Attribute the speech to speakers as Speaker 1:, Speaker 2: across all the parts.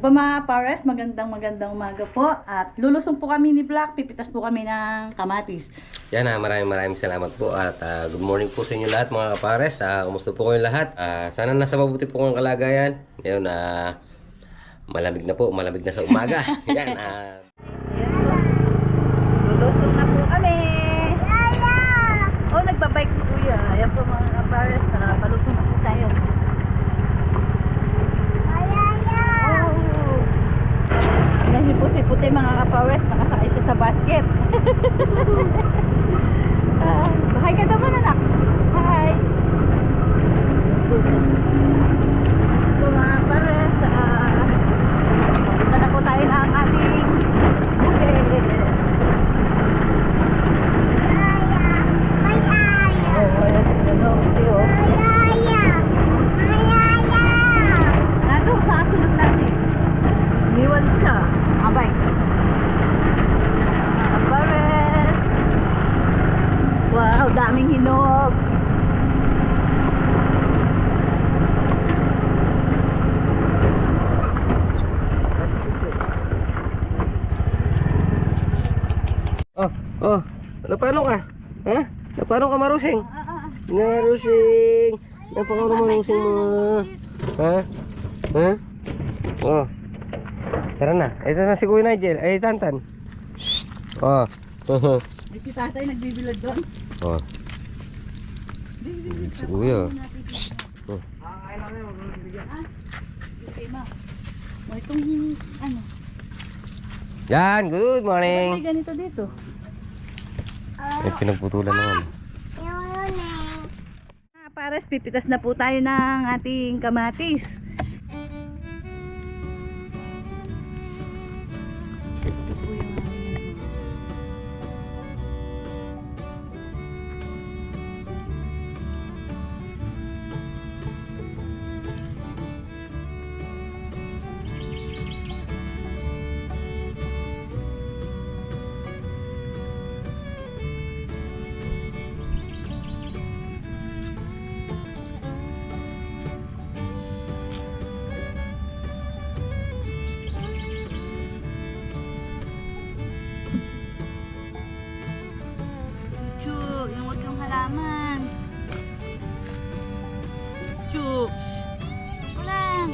Speaker 1: Po mga pares, magandang umaga po. At lulusong po kami ni Black, pipitas po kami ng kamatis.
Speaker 2: Yan, maraming salamat po at good morning po sa inyo lahat mga kapares. Kumusta po kayong lahat? Sana nasa mabuti po kayong kalagayan. Ngayon, malamig na sa umaga. Yan,
Speaker 1: Lulusong na po kami. Oh, nagbabike po kuya. Ayan po mga pares, palusong na po tayo. Puti-puti mga kapawes, nakasakay siya sa basket. Hi ka naman anak. Hi. So mga kapawes, punta na po tayo ng ating bukid. Oh, ayan ano, tiyo. Nandun, sakasunod natin. Iniwan siya. Abay. Pares. Wow, daming hinog.
Speaker 2: Oh, napano ka? Ha? Napano ka marusing? Marusing. Napaka-marusing mo. Ha? Ha? Oh. Tara na. Ito na si Kuya Nigel. Ay, Tantan. Shhh. Oh.
Speaker 1: Si tatay nagbibilad doon.
Speaker 2: Oh. Si Kuya. Shhh. Oh.
Speaker 1: Okay, ma. O, itong ano.
Speaker 2: Yan, good morning.
Speaker 1: May ganito dito.
Speaker 2: May pinagputulan naman.
Speaker 1: Pares, pipitas na po tayo ng ating kamatis. Chups. Ulang.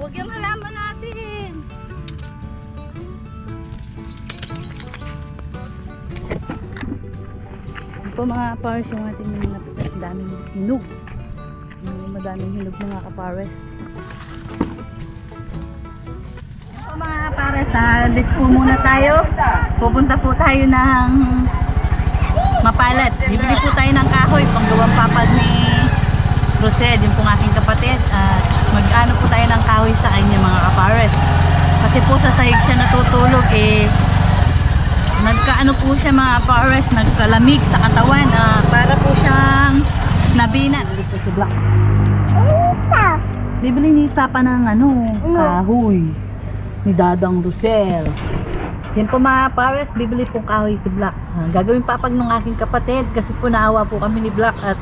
Speaker 1: Huwag yung halaman natin. Ito po mga kapares yung ating napitas. Daming hinog. Madaming hinog mga kapares. Ito po mga kapares. Dispo muna tayo. Pupunta po tayo ng Mapalat. Bibili po tayo ng kahoy. Panggawang papag ni Rosed, yung pong aking kapatid. At mag-ano po tayo ng kahoy sa kanya mga kapares. Kasi po sa sahig siya natutulog nagkaano po siya mga kapares, nagkalamig sa katawan. Para po siyang nabinat. Bibili po si Black. Bibili ni Papa ng kahoy. Ni Dadang Rosel. Yan po mga kapares, bibili pong kahoy si Black. Gagawin papag ng aking kapatid kasi po naawa po kami ni Black at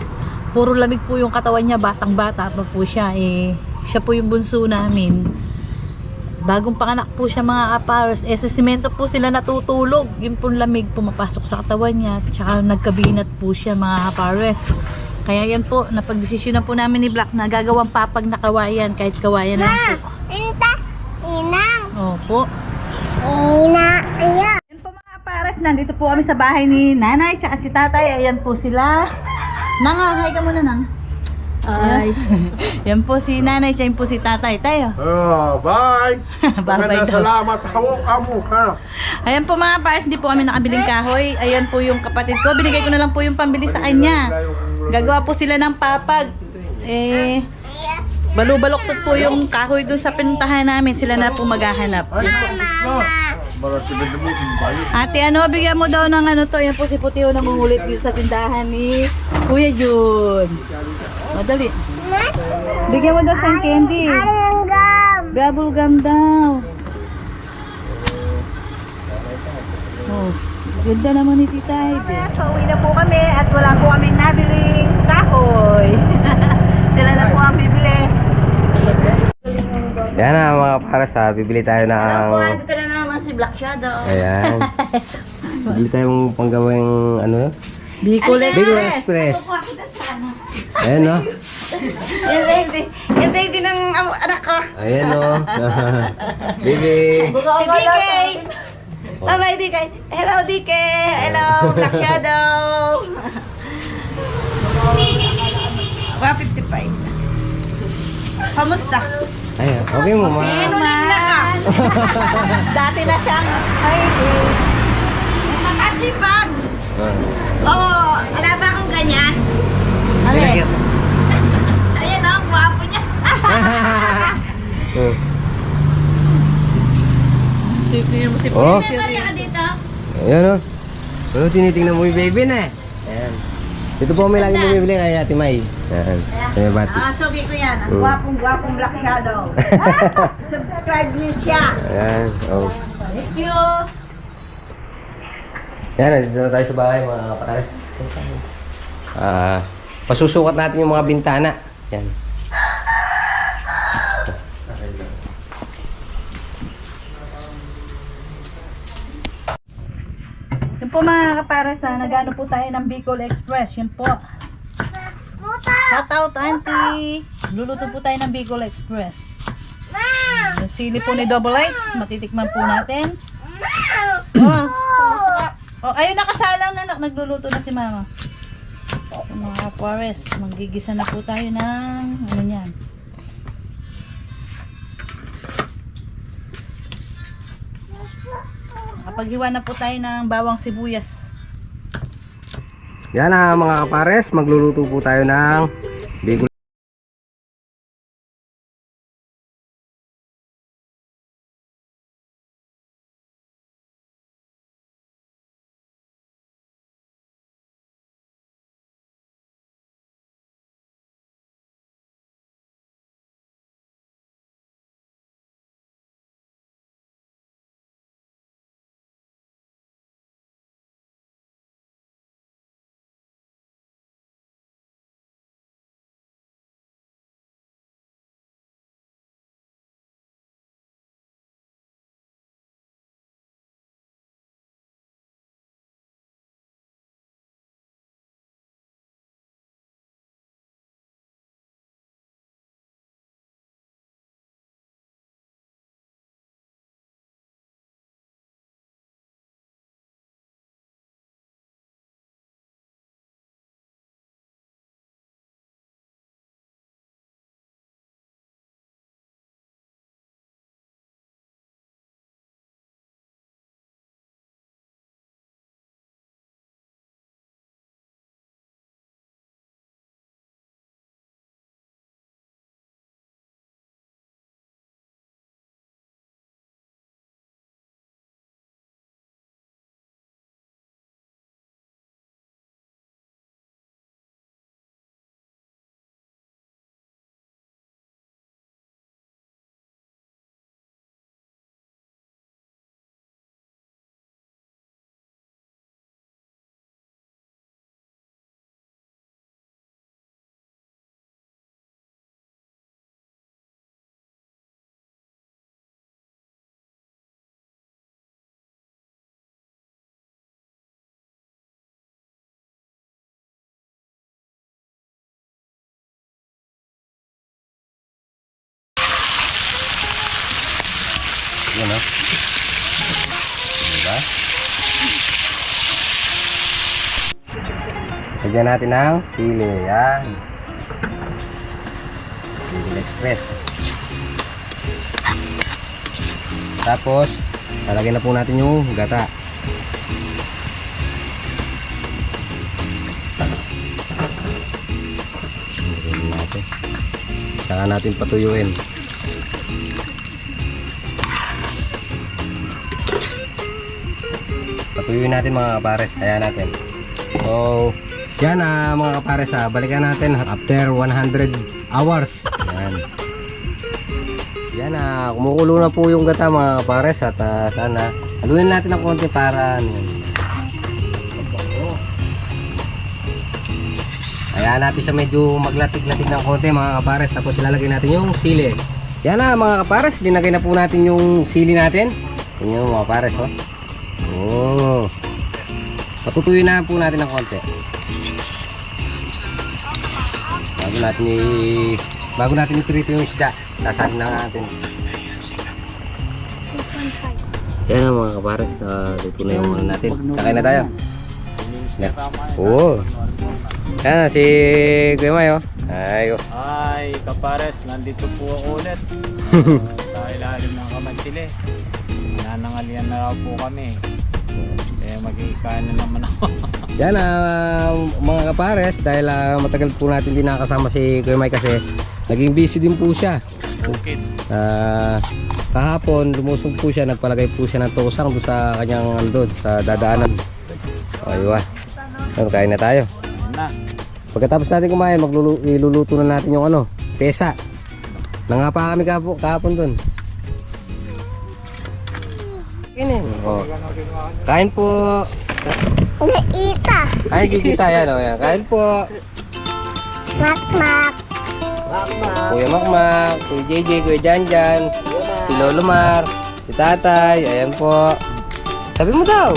Speaker 1: puro lamig po yung katawan niya, batang-bata pa po siya. Siya po yung bunso namin. Bagong panganak po siya mga kapares. Sa simento po sila natutulog. Yung pong lamig pumapasok sa katawan niya. Tsaka nagkabinat po siya mga kapares. Kaya yan po, napagdesisyon na po namin ni Black na gagawang papag na kawayan. Kahit kawayan lang po.
Speaker 3: Inang!
Speaker 1: Opo.
Speaker 3: Ayan!
Speaker 1: Yan po mga kapares, nandito po kami sa bahay ni nanay tsaka si tatay. Ayan po sila. Nangahay ka muna nang. Ay. Yan po si nanay, siya po si tatay. Tayo.
Speaker 4: Bye!
Speaker 1: Bye-bye daw.
Speaker 4: Salamat. Hawak amo ka.
Speaker 1: Ayan po mga pares, hindi po kami nakabiling kahoy. Ayan po yung kapatid ko. Binigay ko na lang po yung pambili sa kanya. Gagawa po sila ng papag. Balubaloktot po yung kahoy dun sa pinuntahan namin. Sila na po maghahanap.
Speaker 4: Para sila mo bayo.
Speaker 1: Ate, ano, bigyan mo daw ng ano to. Yan po si Puti o nangungulit dito sa tindahan ni Kuya Jun. Madali. Bigyan mo daw siyang candy. Bubble gum daw. Oh, ganda naman ni Tita Ivy. So, uwi na po kami at wala po kaming nabiling kahoy. Sila na po ang bibili.
Speaker 2: Yan na mga pares ha. Bibili tayo ng...
Speaker 1: Dito na naman si Black Shadow.
Speaker 2: Ayan. Bibili tayong panggawing ano?
Speaker 1: Bicol
Speaker 2: Bicol Express. Ayan no.
Speaker 1: Yung lady ng anak ko.
Speaker 2: Ayan no. Baby.
Speaker 1: Si DK. Bye-bye DK. Hello DK. Hello Black Shadow. 155. Kamusta?
Speaker 2: Ayan. Okay mo ma.
Speaker 1: Dati na siyang makasipag. Oo, wala ba akong ganyan?
Speaker 2: Ayan.
Speaker 1: Ayan o, ang gwapo niya. Tignan mo si
Speaker 2: Oh.
Speaker 1: Pili ka dito.
Speaker 2: Ayan o. Ano tinitingnan mo yung baby na eh. Ayan. Dito po kami lagi bumibili kay Ate May. Ayan. Sa may bati.
Speaker 1: Sabi ko yan, ang gwapong Black Shadow. Subscribe niyo siya.
Speaker 2: Ayan. Oh.
Speaker 1: Thank you.
Speaker 2: Yan, nandito na tayo sa bahay mga pares. Pasusukat natin yung mga bintana. Yan.
Speaker 1: Yun po mga kapares, nagano po tayo ng Bicol Express. Yun po. Shout out auntie. Luluto po tayo ng Bicol Express. Yung sili po ni Double X, matitikman po natin. Oh, ayun nakasalang na nagluluto na si mama. Mga kapares, manggigisa na po tayo ng ano yan. Nakapaghiwa na po tayo ng bawang sibuyas.
Speaker 2: Yan na mga kapares, magluluto po tayo ng Bicol. Yan o. Diba? Lagyan natin ng sili. Yan. Bicol Express. Tapos, lalagyan na po natin yung gata. Lagyan natin. Saka natin patuyuin. Patuyuin natin mga kapares. Ayan natin. So, yan mga kapares, balikan natin after 100 hours. Yan. Yan kumukulo na po yung gata mga kapares at sana haluin natin ng konti para Ayan natin siya medyo maglatig-latig ng konti mga kapares, tapos ilalagay natin yung sili. Yan mga kapares, linagay na po natin yung sili natin. Yan yung mga kapares, oh. Oh. Patutuyin na po natin ng konti. Bago natin iprito yung isda, sasabi na natin. Yan mga kapares, luto na yung natin. Kakain na tayo. Oo. Yan si Kuya Mayo.
Speaker 5: Ay, kapares, nandito po ako ulit. Sa ilalim ng Kamantili. Nanangalian na raw po kami. Magkikain na naman ako.
Speaker 2: Yan mga kapares, dahil matagal po natin din nakasama si Kuya May kasi naging busy din po siya.
Speaker 5: Bukid.
Speaker 2: Kahapon lumusog po siya, nagpalagay po siya ng tosang doon sa kanyang andod, sa dadaanan. Ayun. Kain na tayo.
Speaker 5: Na.
Speaker 2: Pagkatapos natin kumain, iluluto na natin yung pesa. Nangapa kami kahapon doon. Oh. Kain po.
Speaker 3: Naita.
Speaker 2: Ay, kikita yan. Yan. Kain po.
Speaker 3: Mak-mak.
Speaker 2: Kuya Makmak, Kuya JJ, Kuya Janjan, si Lolo Mar, si Tatay. Ayan po. Sabi mo daw.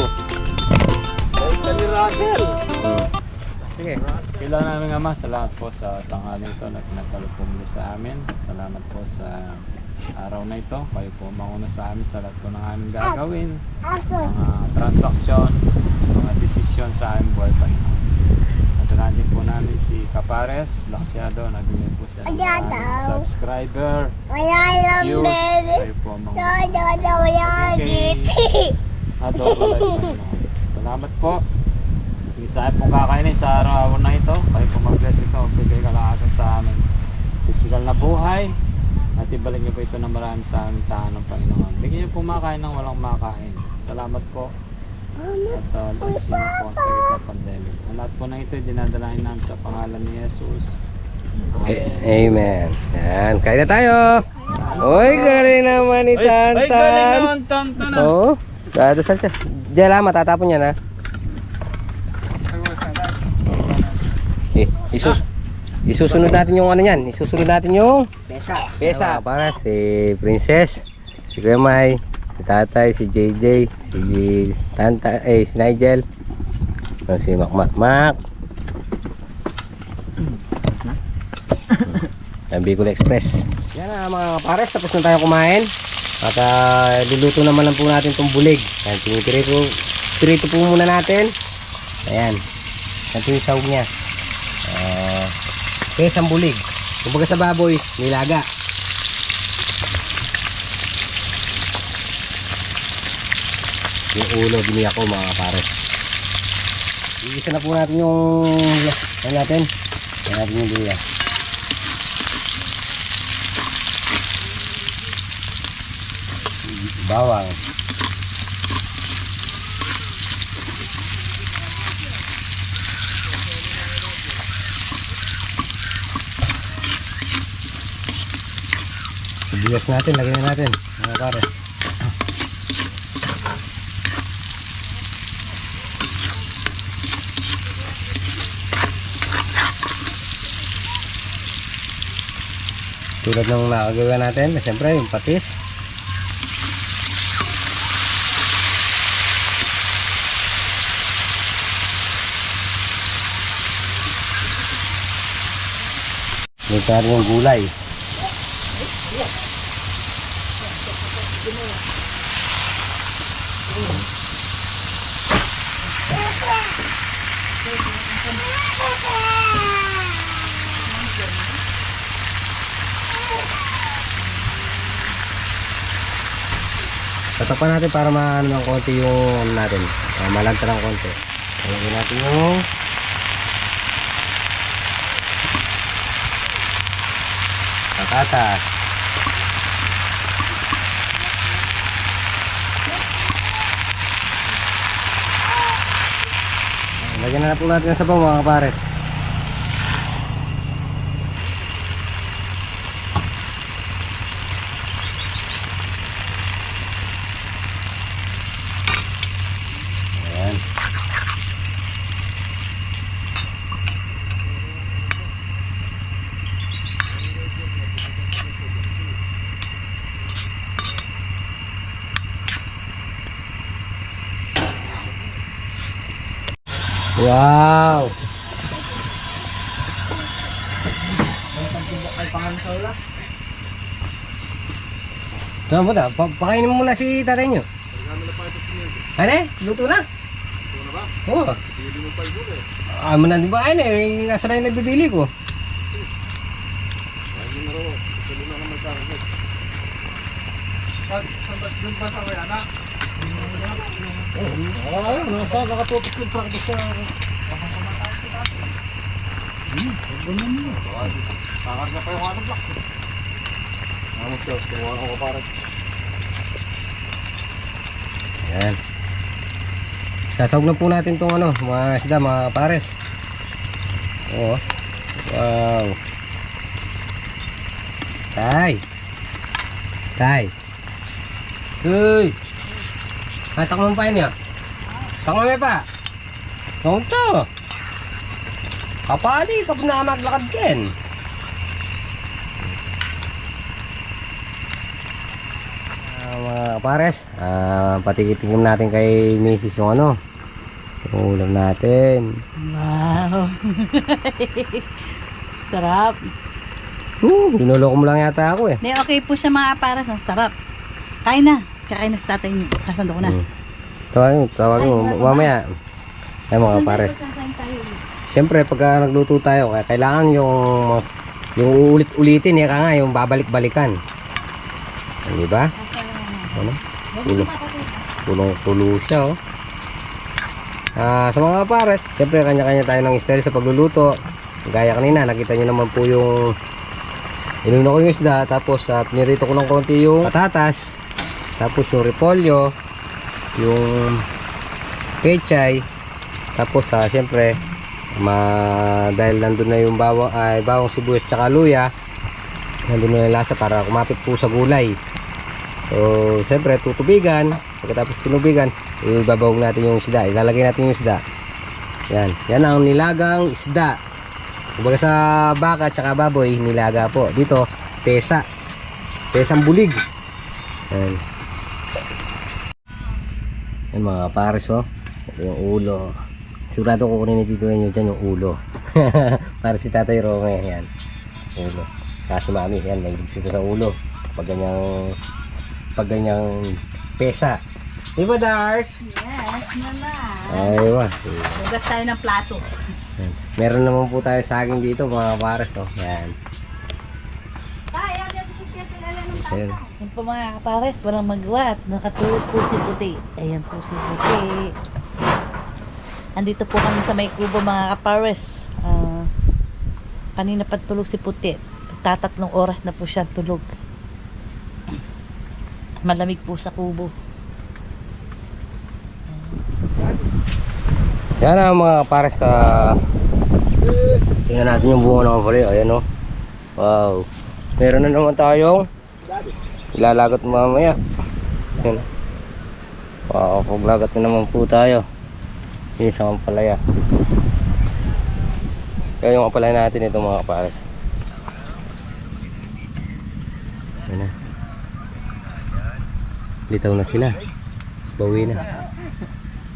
Speaker 5: Kami Russell.
Speaker 2: Sige.
Speaker 5: Kailan namin Ama, salamat po sa tanghali ito na pinagkaloob po muli sa amin. Salamat po sa araw na ito. Kayo po mauna sa amin sa lahat po ng aming gagawin. Mga transaksyon, mga desisyon sa aming buhay pa. Natunanin po namin si Kapares Blansiado. Nagbigay po siya ng maraming subscriber, views. Kayo po mga salamat po. Isa pong kakainin sa araw na ito. Kayo po mag-bless ito. Bigay kalakasan sa amin physical na buhay. At ibalik niyo po ito na marami sa aming tahan ng Panginoon. Bigyan niyo po makain ng walang makain. Salamat po. At sino po ang sakit na pandemic. Ang lahat po na ito dinadalahin namin sa pangalan ni Jesus.
Speaker 2: Amen. Yan, kain na tayo. Oy, galing naman ni Tantan.
Speaker 5: Ay, galing naman Tantan.
Speaker 2: Oo. Dadasal siya. Diyan lang, matatapon yan ha. Isusunod natin yung niyan. Isusunod natin yung pesa. Para si Princess, si Kuya May, si Tatay, si JJ, si Tanta, si Nigel, si Makmak. Ang Bicol Express. Yan mga kapares, tapos na tayo kumain. At luluto naman lang po natin itong bulig. Yan, pirito po muna natin. Ayan. Ito yung sahog niya. Pesang bulig. Kumbaga sa baboy, nilaga. Yung ulo, binili ako mga kapares. Iisa na po natin yung natin yung luya. Bawang. Sibuyas natin, lagyan na natin mga pare. Tulad ng nakagawa natin, siyempre yung patis. May tayo yung gulay. Tatapan natin para maano ng konti yung natin. Malagta ng konti. Lagyan natin yung patatas. Lagyan na po natin ng sabaw mga kapares. Ayan. Wow! Saan po ta? Pakainin mo muna si tatay nyo. Ano eh? Luto na? Luto na ba? Oo. Bili mo pa ito eh. Ah, di ba? Ayun eh. Nasa na yung nagbibili ko.
Speaker 4: Ayun na raw. Ito na naman magkakagat. Saan ba doon ba sa kaya na? Ah, nasa nakatupos yung truck sa... Kakas na pa yung ano block. Ano siya? Tuwa ko parang.
Speaker 2: Ayan. Sasawag na po natin itong ano, mga isda, mga pares. Oo. Wow. Tay. Tay. Uy. Ay, takong pa niya. Takong may pa. Takong to. Kapali, kapag na maglakad ken. Mga pares, patikitingin natin kay Mrs. yung ano, yung ulam natin.
Speaker 1: Wow. Sarap.
Speaker 2: Binuloko mo lang yata ako eh.
Speaker 1: Hindi, okay po siya mga pares. Ang sarap. Kain na. Kakain na sa tatay niyo. Sasando ko na.
Speaker 2: Tawagin mo, mamaya. Ay mga pares. Siyempre pagka nagluto tayo, kailangan yung ulit-ulitin, nga yung babalik-balikan. Di ba? Ano? Tulong siya oh. Sa mga pares, siyempre kanya-kanya tayo ng style sa pagluluto. Gaya kanina, nakita nyo naman po yung inuna ko yung isda, tapos pinirito ko ng konti yung patatas, tapos yung repolyo, yung pechay, tapos siyempre dahil nandun na yung bawang sibuyas tsaka luya, nandun na yung lasa para kumapit po sa gulay. So siyempre tutubigan, pagkatapos tinubigan, ibabawag natin yung isda, ilalagay natin yung isda. Yan ang nilagang isda. Kumbaga sa baka tsaka baboy, nilaga po. Dito, pesang bulig. Yan mga pares oh. Ito yung ulo. Sigurado ko kunin dito nyo dyan yung ulo. Para si Tatay Rome, yan. Ulo. Kasi mami, yan, may sito sa ulo. Pag ganyang pesa. Di ba, Dars?
Speaker 1: Yes, naman.
Speaker 2: Aywa.
Speaker 1: Hugas tayo ng plato.
Speaker 2: Yan. Meron naman po tayo saging dito mga pares no. Yan. Yan.
Speaker 1: Yan po mga kapares, walang magawa at nakatulog po si Puti. Ayan po si Puti. Andito po kami sa may kubo mga kapares. Kanina pa tulog si Puti. Tatatlong oras na po siya tulog. Malamig po sa kubo.
Speaker 2: Yan ang mga pares tingnan natin yung bunga ng ampalaya. Ayan o. Wow. Meron na naman tayong ilalagot mamaya. Yan. Wow, paglagat na naman po tayo. Yung isang ampalaya. Kaya yung ampalaya natin ito mga pares. Yan na. Litaw na sila. Bawi na.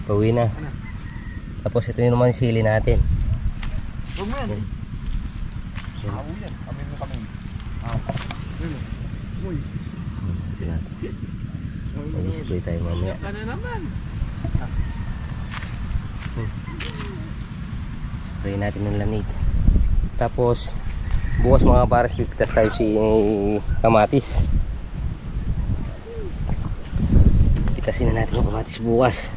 Speaker 2: Bawi na. Tapos ito yung naman sili natin.
Speaker 4: Huwag mo yan. Yan. Amin mo kami. Uy.
Speaker 2: Ito natin. Mag-display tayo mamaya. Spray natin ng lamig. Tapos bukas mga pares pipitas tayo si kamatis. Pitasin na natin yung kamatis bukas.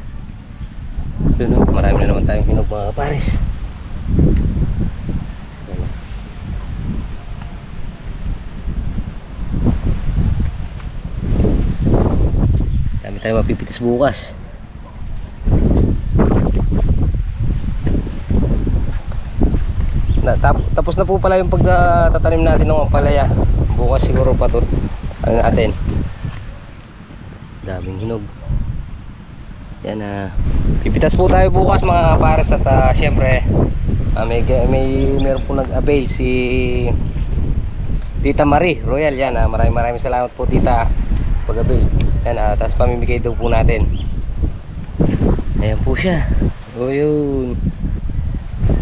Speaker 2: Doon, marami na naman tayong hinog mga pares. tayo mapipitas bukas. Tapos na po pala yung pagtatanim natin ng palaya. Bukas siguro pa to ano natin. Daming hinog. Yan pipitas po tayo bukas mga kapares. At syempre meron po nag-avail si Tita Marie Royal. Yan maraming salamat po tita pag-avail. Yan tapos pamimigay daw po natin. Ayan po siya. O yun,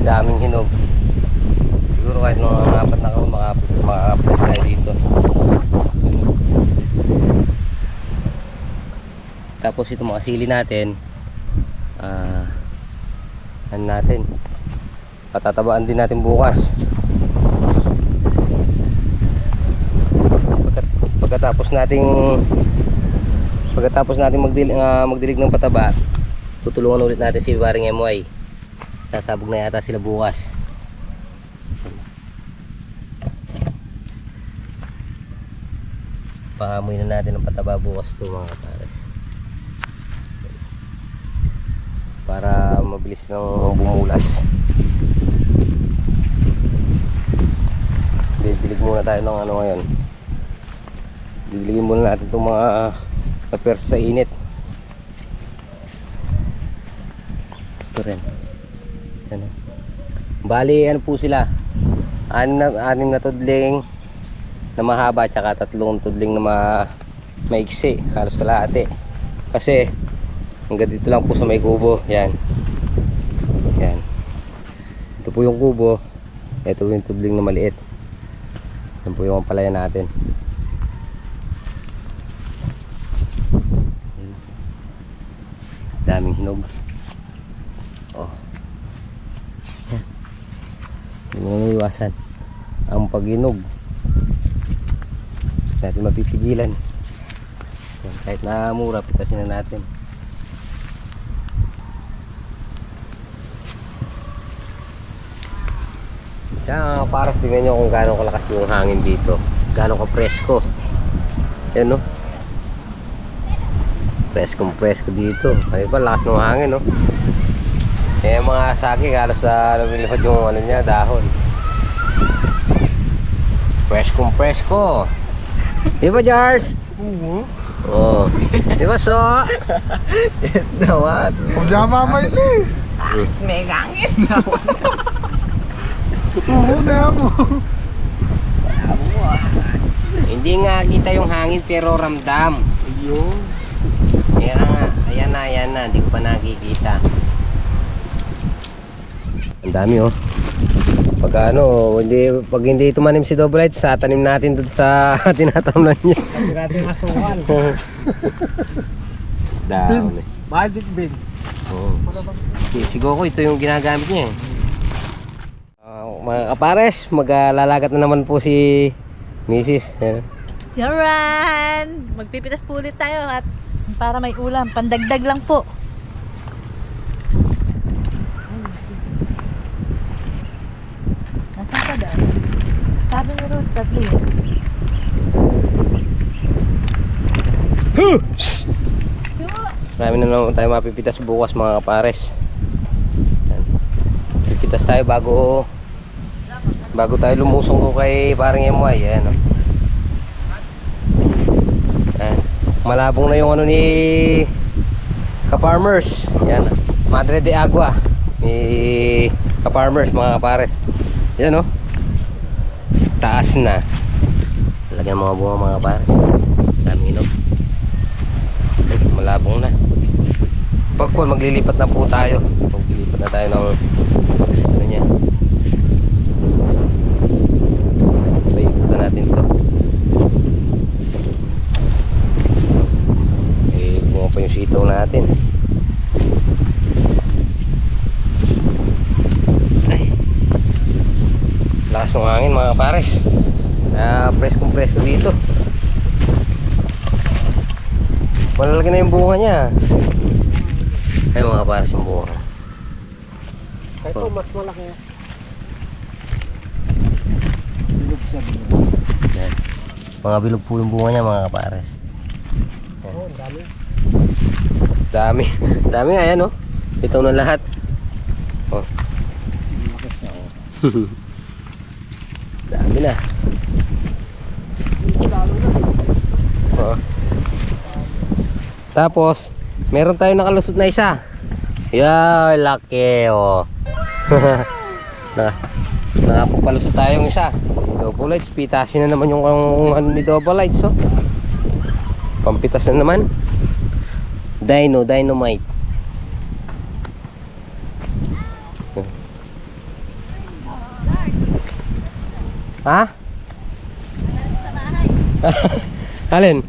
Speaker 2: daming hinog. Siguro kahit mga 4 na kaon makapres tayo dito. Tapos ito mga sili natin, ano natin, patatabaan din natin bukas. Pagkatapos nating magdilig ng pataba, tutulungan ulit natin si Baring MY. Sasabog na yata sila bukas. Pahamoy na natin ang pataba bukas to mga kapares, para mabilis nang bumulas. Didilig muna tayo ng ano ngayon. Didiligin muna natin itong mga paper sa init. Ito rin. Ano? Bali ano po sila, anim na tudling na mahaba, tsaka 3 tudling na maiksi, halos kalahati. Kasi hanggang dito lang po sa may kubo. Yan. Ito po yung kubo, ito yung tudling na maliit. Yan po yung palaya natin. Daming hinog. Hindi mo naman iwasan ang pag-hinog. Natin mapipigilan. Kahit na mura, pitasin na natin. Kaya para tingnan nyo kung gaano kalakas yung hangin dito, gaano ka presko. Yan no, presko dito. Ay ba, lakas ng hangin no. Kaya mga saging halos na lumilipad yung ano niya, dahon. Presko. Di ba, Jars? Oo. Di ba, So?
Speaker 4: Yes, naman. Kung mamay na eh.
Speaker 1: May gangin.
Speaker 4: Oo na mo.
Speaker 2: Hindi nga kita yung hangin pero ramdam.
Speaker 4: Ayun.
Speaker 2: Ayan na. Hindi ko pa nakikita. Ang dami oh. Pag hindi tumanim si Double Light, sa tanim natin doon sa tinatamnan niya.
Speaker 5: Sabi natin masukan.
Speaker 2: Dami.
Speaker 4: Magic beans.
Speaker 2: Oh. Si Goku, ito yung ginagamit niya. Mga kapares, maglalagat na naman po si Mrs. Yan.
Speaker 1: Jaran! Magpipitas po ulit tayo at para may ulam, pandagdag lang po. Nasaan ka daan? Sabi ni Ruth, tatlo yun.
Speaker 2: Marami na naman tayo mapipitas bukas mga kapares. Yan. Pipitas tayo bago tayo lumusong ko kay Baring MY. Ayan, oh. Ayan. Malabong na yung ano ni Ka-Farmers. Yan, Madre de Agua ni Ka-Farmers mga kapares. Yan, oh. Taas na. Lagyan mga bunga mga kapares. Dami inog. Ay, malabong na. Pagkuhan maglilipat na po tayo. Maglilipat na tayo ng ano niya. Paikutan natin to. Bunga pa yung sitaw natin. Ay, lakas ng hangin mga pares. Presko dito. Malalaki na yung bunga niya. Ay mga pares yung bunga.
Speaker 4: Ito mas malaki.
Speaker 2: Yan. Mga bilog po yung bunga niya mga kapares.
Speaker 4: Oo, dami.
Speaker 2: Dami. Dami nga yan, oh. Ito na lahat. Oh. Dami na. Oh. Tapos, meron tayo nakalusot na isa. Yan, laki, oh. Nakapagpalusot tayong isa. Double lights, pitasin na naman yung ano ni double lights, oh. Pampitas na naman. Dynamite. Ha? Alin?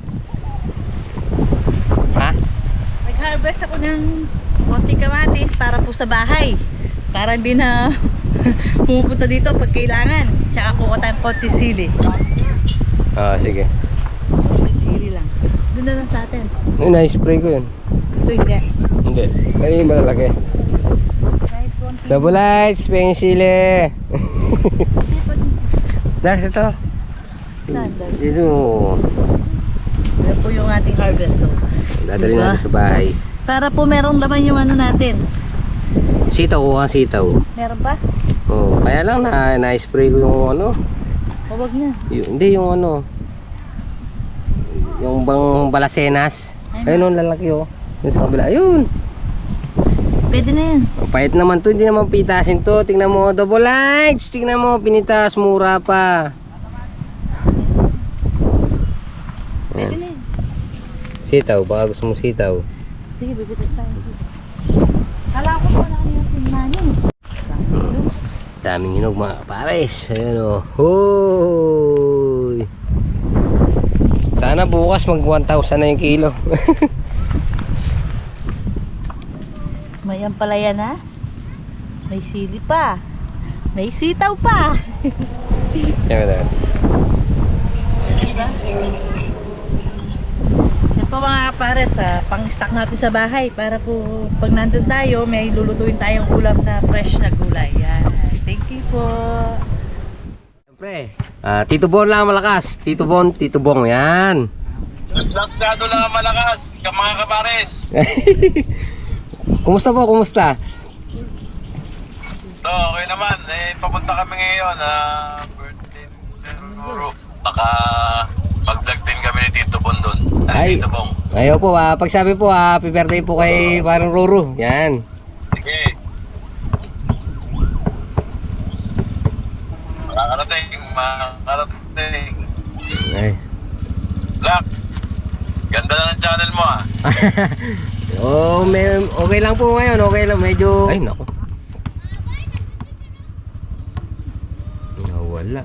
Speaker 2: Ha?
Speaker 1: Nag-harvest ako ng konting kamatis para po sa bahay. Para hindi na pumupunta dito pag kailangan. Tsaka kuha tayong konting sili.
Speaker 2: Ah, sige.
Speaker 1: Konting sili lang. Doon na lang sa atin.
Speaker 2: Na-spray ko yun.
Speaker 1: Ito hindi.
Speaker 2: Hindi. Ay, malalaki.
Speaker 1: Kahit konting.
Speaker 2: Double lights, pengsile. Dahil ito. Ito.
Speaker 1: Yan po yung ating harvest. So,
Speaker 2: Dadali
Speaker 1: diba?
Speaker 2: natin sa bahay.
Speaker 1: Para po merong laman yung ano natin.
Speaker 2: Sitaw, kuha sitaw.
Speaker 1: Meron pa?
Speaker 2: Oh, kaya lang na-spray ko yung ano.
Speaker 1: Huwag na.
Speaker 2: Hindi yung ano. Yung bang balasenas. Ayun, lalaki, oh. Yung sa kabila. Ayun.
Speaker 1: Pwede na yan.
Speaker 2: Ang pahit naman to, hindi naman pitasin to. Tingnan mo, double lights. Tingnan mo, pinitas, mura pa.
Speaker 1: Pwede
Speaker 2: Ayan.
Speaker 1: na yan.
Speaker 2: Sitaw, baka gusto mo sitaw.
Speaker 1: Sige, bibitin tayo. Kala ko po na yung sinmanin.
Speaker 2: Daming hinog mga kapares. Ayan, oh. Hoy! Sana bukas mag 1,000 na yung kilo.
Speaker 1: May ampalaya na. May sili pa. May sitaw pa.
Speaker 2: Yan na.
Speaker 1: Diba? Yan po mga kapares, pang-stock natin sa bahay para po pag nandun tayo, may lulutuin tayong ulam na fresh na gulay. Yan. Thank you po.
Speaker 2: Siyempre, Tito Bon lang malakas. Tito Bon, Tito Bong, yan.
Speaker 4: Lagnado lang ang malakas, mga kapares.
Speaker 2: Kumusta po, kumusta?
Speaker 4: So, okay naman. Papunta kami ngayon. Birthday siguro. Baka mag-vlog din kami ni Tito Bon doon.
Speaker 2: Ay.
Speaker 4: Tito Bong.
Speaker 2: Ayaw po, pagsabi po, happy birthday po kay parang Ruru. Yan.
Speaker 4: Sige. Makakarating.
Speaker 2: Ay.
Speaker 4: Black, ganda na ng channel mo ah.
Speaker 2: Oh, okay lang po ngayon, okay lang, medyo... Ay, nako. Nawala.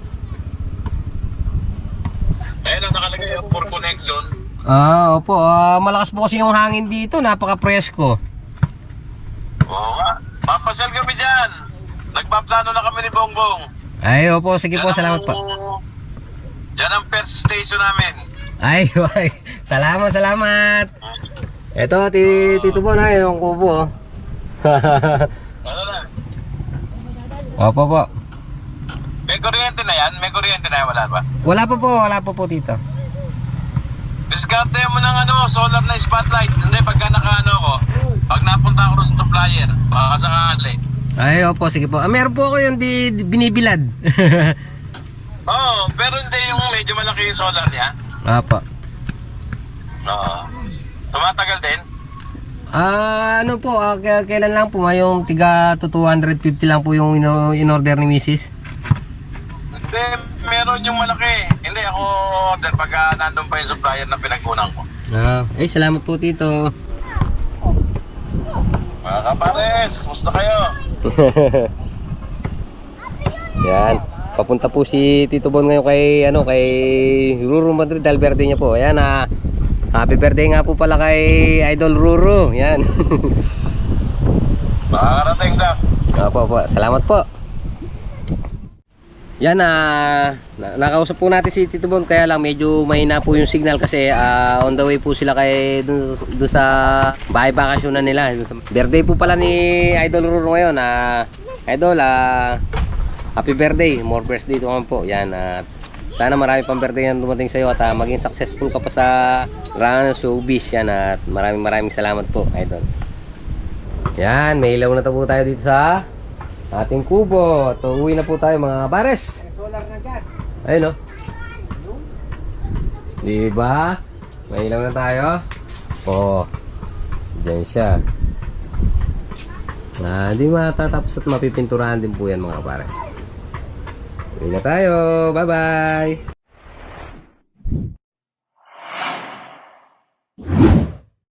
Speaker 4: Ayun ang nakalagay yung for connection.
Speaker 2: Opo, malakas po kasi yung hangin dito, napaka-presko.
Speaker 4: Oo nga. Papasyal kami dyan. Nagpaplano na kami ni Bongbong.
Speaker 2: Ay, opo, sige po, salamat po.
Speaker 4: Dyan ang first station namin.
Speaker 2: Ay, salamat. Eto, Tito Bon, yung kubo, oh.
Speaker 4: Ano na?
Speaker 2: Opo po.
Speaker 4: May kuryente na yan? Wala ba?
Speaker 2: Wala pa po, Tito.
Speaker 4: Diskarte mo ng solar na spotlight. Hindi, pagka nakaano ko, pag napunta ako sa supplier, baka sakali.
Speaker 2: Ay, opo, sige po. Meron po ako yung binibilad.
Speaker 4: Oo, pero hindi yung medyo malaki yung solar niya.
Speaker 2: Opo.
Speaker 4: Oo. Tumatagal din?
Speaker 2: Ano po, kailan lang po, yung tiga 250 lang po yung in-order ni Mrs.
Speaker 4: Hindi, meron yung malaki. Hindi, ako order pagka nandun pa yung supplier na pinagkunan ko.
Speaker 2: Ay, salamat po, Tito.
Speaker 4: Mga kapares, musta kayo?
Speaker 2: Yan. Papunta po si Tito Bon ngayon kay Ruru Madrid, dahil birthday niya po. Ayan, happy birthday nga po pala kay Idol Ruru. Yan.
Speaker 4: Makakarating na.
Speaker 2: Opo, salamat po. Yan, nakausap po natin si Tito Bon, kaya lang medyo mahina po yung signal kasi on the way po sila kay dun sa bahay bakasyon na nila. Birthday po pala ni Idol Ruru ngayon. Idol, happy birthday, more birthday to po. Yan, Sana marami pang birthday na dumating sa iyo at maging successful ka pa sa rangan ng showbiz yan at maraming salamat po, idol. Yan, may ilaw na po tayo dito sa ating kubo. At uwi na po tayo mga kapares.
Speaker 6: Solar na dyan.
Speaker 2: Ayun o. Diba? May ilaw na tayo. Oh, dyan siya. Hindi matatapos at mapipinturahan din po yan mga kapares. Uwi na tayo. Bye-bye.